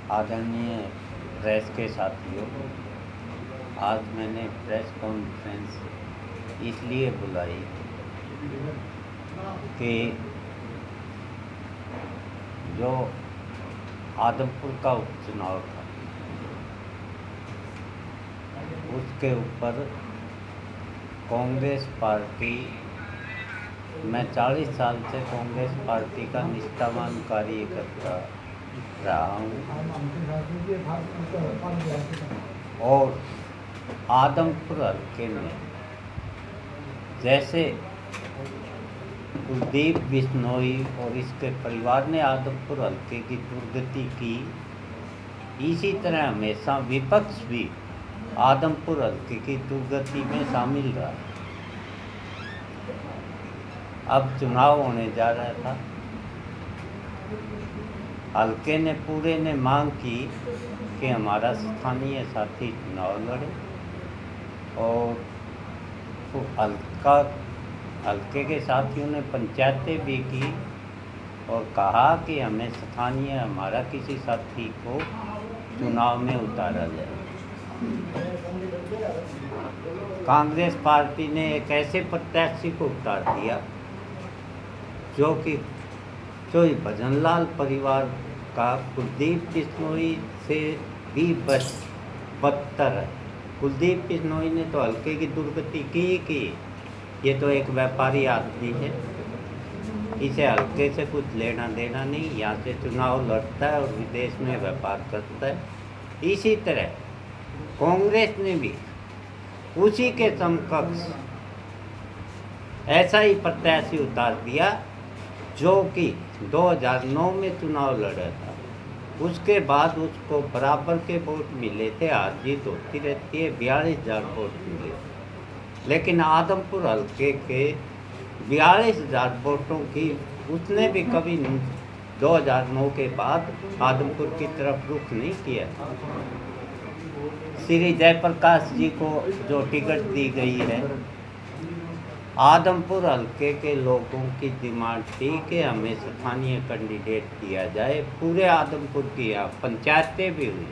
आदरणीय प्रेस के साथियों, आज मैंने प्रेस कॉन्फ्रेंस इसलिए बुलाई कि जो आदमपुर का उपचुनाव था उसके ऊपर कांग्रेस पार्टी, मैं 40 साल से कांग्रेस पार्टी का निष्ठावान कार्यकर्ता रहा हूँ और आदमपुर हल्के में जैसे कुलदीप बिश्नोई और इसके परिवार ने आदमपुर हल्के की दुर्गति की, इसी तरह हमेशा विपक्ष भी आदमपुर हल्के की दुर्गति में शामिल रहा। अब चुनाव होने जा रहा था, हल्के ने पूरे ने मांग की कि हमारा स्थानीय साथी चुनाव लड़े और तो हल्के के साथियों ने पंचायतें भी की और कहा कि हमें स्थानीय हमारा किसी साथी को चुनाव में उतारा जाए। कांग्रेस पार्टी ने एक ऐसे प्रत्याशी को उतार दिया जो कि भजनलाल परिवार का कुलदीप बिश्नोई से भी बदतर है। कुलदीप बिश्नोई ने तो हल्के की दुर्गति की। ये तो एक व्यापारी आदमी है, इसे हल्के से कुछ लेना देना नहीं, यहाँ से चुनाव लड़ता है और विदेश में व्यापार करता है। इसी तरह कांग्रेस ने भी उसी के समकक्ष ऐसा ही प्रत्याशी उतार दिया जो कि 2009 में चुनाव लड़ा था। उसके बाद उसको बराबर के वोट मिले थे, हार जीत होती रहती है, 42,000 वोट मिले। लेकिन आदमपुर हल्के के 42,000 वोटों की उसने भी कभी 2009 के बाद आदमपुर की तरफ रुख नहीं किया। श्री जयप्रकाश जी को जो टिकट दी गई है, आदमपुर हल्के के लोगों की डिमांड थी कि हमें स्थानीय कैंडिडेट दिया जाए। पूरे आदमपुर की यहाँ पंचायतें भी हुई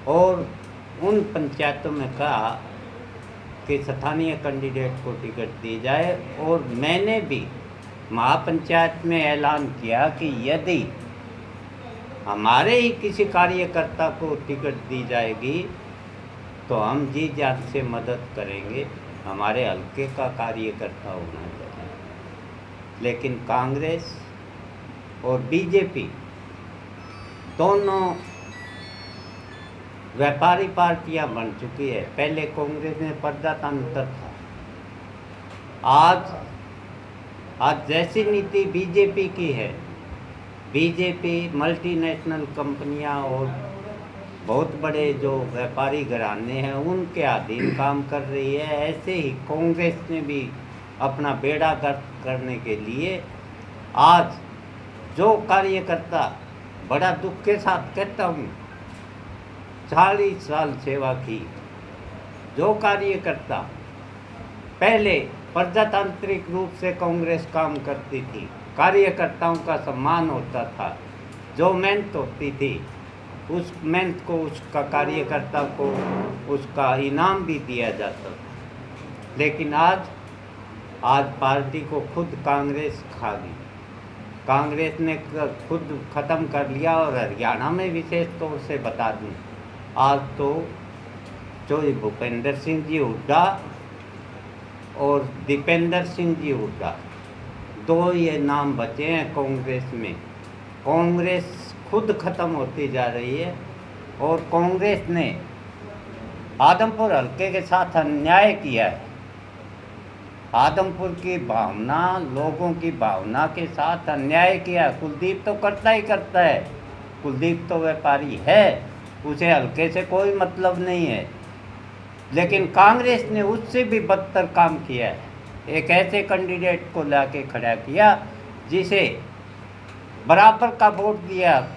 और उन पंचायतों में कहा कि स्थानीय कैंडिडेट को टिकट दी जाए और मैंने भी महापंचायत में ऐलान किया कि यदि हमारे ही किसी कार्यकर्ता को टिकट दी जाएगी तो हम जी जान से मदद करेंगे, हमारे हल्के का कार्यकर्ता होना चाहिए। लेकिन कांग्रेस और बीजेपी दोनों व्यापारी पार्टियां बन चुकी है। पहले कांग्रेस में प्रजातंत्र था, आज जैसी नीति बीजेपी की है, बीजेपी मल्टीनेशनल कंपनियां और बहुत बड़े जो व्यापारी घराने हैं उनके अधीन काम कर रही है। ऐसे ही कांग्रेस ने भी अपना बेड़ा गर्क करने के लिए आज जो कार्यकर्ता, बड़ा दुख के साथ कहता हूँ, 40 साल सेवा की, जो कार्यकर्ता पहले प्रजातांत्रिक रूप से कांग्रेस काम करती थी, कार्यकर्ताओं का सम्मान होता था, जो मेहनत होती थी उस मेहनत को, उसका कार्यकर्ता को उसका इनाम भी दिया जाता था। लेकिन आज पार्टी को खुद कांग्रेस खा गई। कांग्रेस ने खुद ख़त्म कर लिया। और हरियाणा में विशेष तौर से बता दूं, आज तो जो भूपेंद्र सिंह जी हुड्डा और दीपेंद्र सिंह जी हुड्डा, दो ये नाम बचे हैं कांग्रेस में। कांग्रेस खुद ख़त्म होती जा रही है और कांग्रेस ने आदमपुर हल्के के साथ अन्याय किया है। आदमपुर की भावना, लोगों की भावना के साथ अन्याय किया। कुलदीप तो करता ही करता है, कुलदीप तो व्यापारी है, उसे हल्के से कोई मतलब नहीं है। लेकिन कांग्रेस ने उससे भी बदतर काम किया है। एक ऐसे कैंडिडेट को लाके खड़ा किया जिसे बराबर का वोट दिया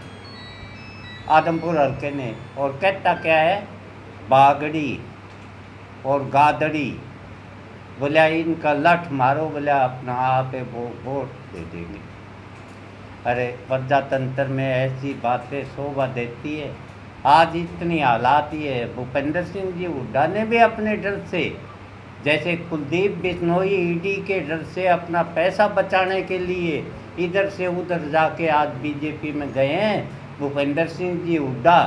आदमपुर हल्के ने, और कहता क्या है, बागड़ी और गादड़ी, बोला इनका लठ मारो, बोला अपना आप वो वोट दे देंगे। अरे प्रजातंत्र में ऐसी बातें शोभा देती है। आज इतनी हालात ये है, भूपेंद्र सिंह जी हुड्डा ने भी अपने डर से, जैसे कुलदीप बिश्नोई ईडी के डर से अपना पैसा बचाने के लिए इधर से उधर जाके आज बीजेपी में गए हैं। भूपेंद्र सिंह जी हुड्डा,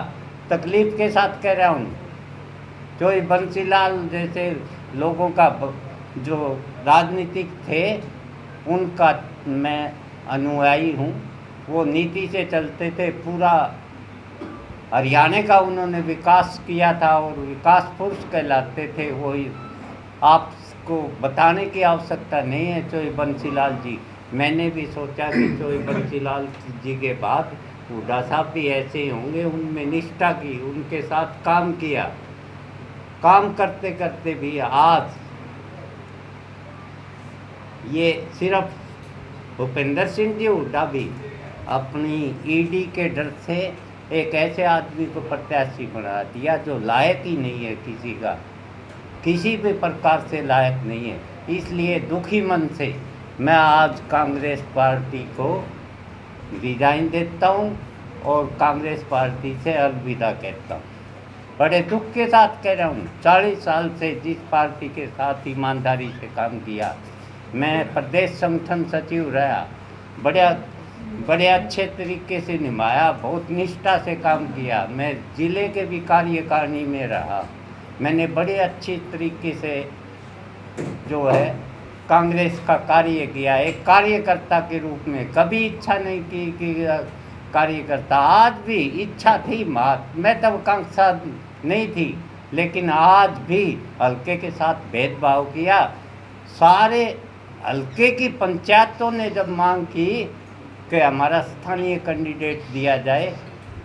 तकलीफ के साथ कह रहा हूँ, जो बंसीलाल जैसे लोगों का जो राजनीतिक थे उनका मैं अनुयायी हूँ। वो नीति से चलते थे, पूरा हरियाणा का उन्होंने विकास किया था और विकास पुरुष कहलाते थे। वही आपको बताने की आवश्यकता नहीं है। चोई बंसीलाल जी, मैंने भी सोचा कि चोई बंसीलाल जी के बाद हुड्डा साहब भी ऐसे ही होंगे। उनमें निष्ठा की, उनके साथ काम किया, काम करते करते भी आज ये सिर्फ भूपेंद्र सिंह जी हुड्डा भी अपनी ईडी के डर से एक ऐसे आदमी को प्रत्याशी बना दिया जो लायक ही नहीं है, किसी भी प्रकार से लायक नहीं है। इसलिए दुखी मन से मैं आज कांग्रेस पार्टी को रिजाइन देता हूँ और कांग्रेस पार्टी से अलविदा कहता हूँ। बड़े दुख के साथ कह रहा हूँ। 40 साल से जिस पार्टी के साथ ईमानदारी से काम किया, मैं प्रदेश संगठन सचिव रहा, बड़े अच्छे तरीके से निभाया, बहुत निष्ठा से काम किया। मैं ज़िले के भी कार्यकारिणी में रहा, मैंने बड़े अच्छी तरीके से जो है कांग्रेस का कार्य किया। एक कार्यकर्ता के रूप में कभी इच्छा नहीं की कि कार्यकर्ता, आज भी इच्छा थी, महत्वाकांक्षा नहीं थी, लेकिन आज भी हल्के के साथ भेदभाव किया। सारे हल्के की पंचायतों ने जब मांग की कि हमारा स्थानीय कैंडिडेट दिया जाए,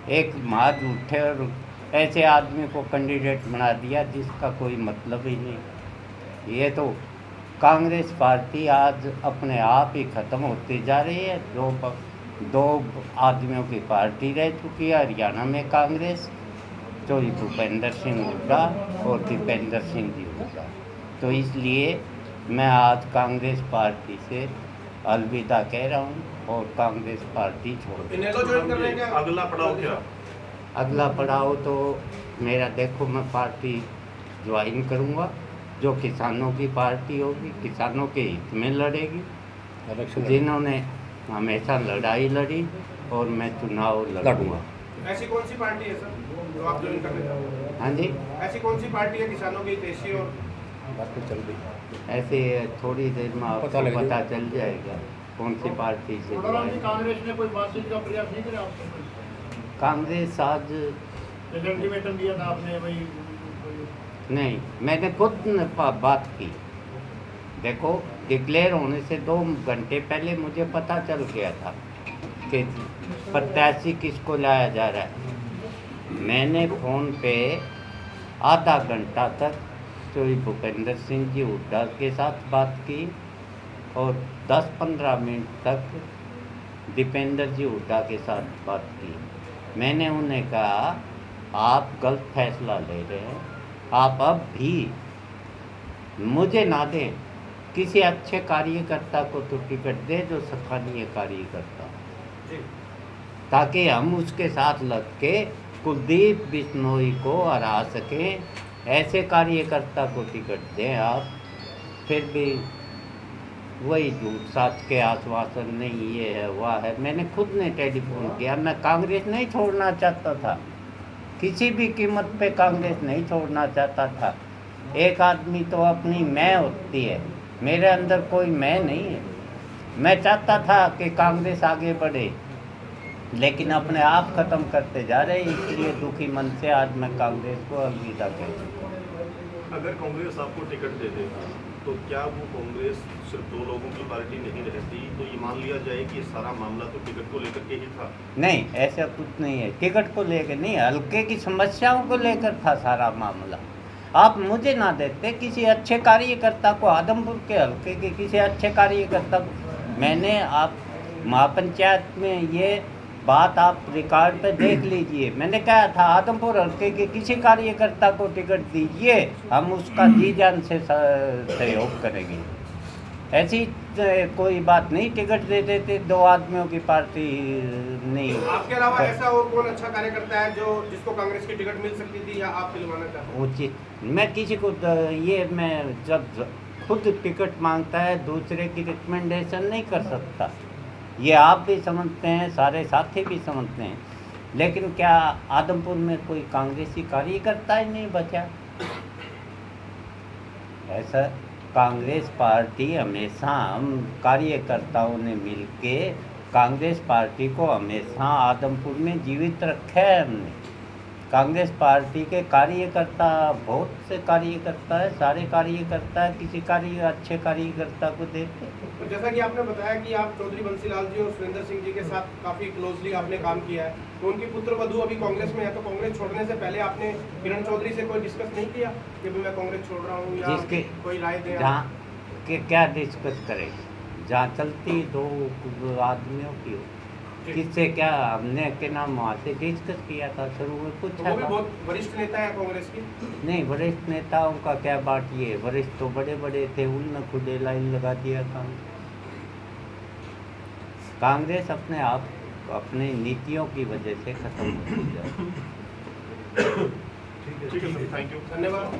एक महाज उठे और ऐसे आदमी को कैंडिडेट बना दिया जिसका कोई मतलब ही नहीं। ये तो कांग्रेस पार्टी आज अपने आप ही ख़त्म होती जा रही है। दो आदमियों की पार्टी रह चुकी है हरियाणा में कांग्रेस, जो भूपेंद्र सिंह हुड्डा और दीपेंद्र सिंह जी हुड्डा। तो इसलिए मैं आज कांग्रेस पार्टी से अलविदा कह रहा हूँ और कांग्रेस पार्टी छोड़ रहा हूँ। अगला पड़ाव क्या? अगला पड़ाव तो मेरा, देखो, मैं पार्टी ज्वाइन करूँगा जो किसानों की पार्टी होगी, किसानों के हित में लड़ेगी, जिन्होंने हमेशा लड़ाई लड़ी, और मैं चुनाव लड़ूंगा। ऐसी कौन सी पार्टी है सर जो आप ज्वाइन करने चाहोगे? हाँ जी, ऐसी कौन सी पार्टी है किसानों की देशी? और ऐसे थोड़ी देर में आपको पता चल जाएगा कौन सी पार्टी से। कांग्रेस ने कोई बातचीत का प्रयास नहीं किया आपसे? कांग्रेस आज अल्टीमेटम दिया था आपने भाई? नहीं, मैंने खुद बात की। देखो, डिक्लेयर होने से 2 घंटे पहले मुझे पता चल गया था कि प्रत्याशी किसको लाया जा रहा है। मैंने फ़ोन पे आधा घंटा तक तो भूपेंद्र सिंह जी हुड्डा के साथ बात की और 10-15 मिनट तक दीपेंद्र जी हुड्डा के साथ बात की। मैंने उन्हें कहा, आप गलत फैसला ले रहे हैं, आप अब भी मुझे ना दें, किसी अच्छे कार्यकर्ता को तो टिकट दे जो स्थानीय कार्यकर्ता, ताकि हम उसके साथ लग के कुलदीप बिश्नोई को हरा सकें। ऐसे कार्यकर्ता को टिकट दें आप। फिर भी वही झूठ साच के आश्वासन, नहीं ये है वह है। मैंने खुद ने टेलीफोन किया, मैं कांग्रेस नहीं छोड़ना चाहता था, किसी भी कीमत पे कांग्रेस नहीं छोड़ना चाहता था। एक आदमी तो अपनी मैं होती है, मेरे अंदर कोई मैं नहीं है। मैं चाहता था कि कांग्रेस आगे बढ़े, लेकिन अपने आप ख़त्म करते जा रहे हैं। इसलिए दुखी मन से आज मैं कांग्रेस को अलविदा कहता हूँ। अगर कांग्रेस आपको टिकट दे दे तो क्या वो कांग्रेस सिर्फ 2 लोगों की पार्टी नहीं रहती? तो ये मान लिया जाए कि सारा मामला तो टिकट को लेकर के ही था? नहीं, ऐसा कुछ नहीं है। टिकट को लेकर नहीं, हल्के की समस्याओं को लेकर था सारा मामला। आप मुझे ना देते, किसी अच्छे कार्यकर्ता को, आदमपुर के हल्के के किसी अच्छे कार्यकर्ता को, मैंने आप महापंचायत में ये बात आप रिकॉर्ड पे देख लीजिए, मैंने कहा था आदमपुर हल्के के किसी कार्यकर्ता को टिकट दीजिए, हम उसका जी जान से सहयोग करेंगे। ऐसी कोई बात नहीं, टिकट दे देते, दो आदमियों की पार्टी नहीं। आपके अलावा ऐसा और कौन अच्छा कार्य करता है जो जिसको कांग्रेस की टिकट मिल सकती थी या आप दिलवाना चाहते हैं? उचित मैं किसी को ये मैं जब खुद टिकट मांगता है दूसरे की रिकमेंडेशन नहीं कर सकता। ये आप भी समझते हैं, सारे साथी भी समझते हैं, लेकिन क्या आदमपुर में कोई कांग्रेसी कार्यकर्ता ही नहीं बचा? ऐसा कांग्रेस पार्टी हमेशा हम कार्यकर्ताओं ने मिलके कांग्रेस पार्टी को हमेशा आदमपुर में जीवित रखा है हमने। कांग्रेस पार्टी के कार्यकर्ता, बहुत से कार्यकर्ता है, सारे कार्यकर्ता किसी अच्छे कार्यकर्ता को देते। तो जैसा कि आपने बताया कि आप चौधरी बंसीलाल जी और सुरेंद्र सिंह जी के साथ काफ़ी क्लोजली आपने काम किया है, तो उनकी पुत्र वधू अभी कांग्रेस में है, तो कांग्रेस छोड़ने से पहले आपने किरण चौधरी से कोई डिस्कस नहीं किया कि मैं कांग्रेस छोड़ रहा हूँ या जिसके कोई राय दें? जहाँ के क्या डिस्कस करेंगे, जहाँ चलती दो आदमियों की हो, किससे क्या हमने के नाम वहाँ से डिस्कस किया था, शुरू में तो पूछा वो भी था। बहुत वरिष्ठ नेता है कांग्रेस की। नहीं, वरिष्ठ नेताओं का क्या बात, ये वरिष्ठ तो बड़े बड़े थे, उनने खुदे लाइन लगा दिया काम। कांग्रेस अपने आप अपनी नीतियों की वजह से खत्म हो गई। ठीक है सर, थैंक यू। धन्यवाद।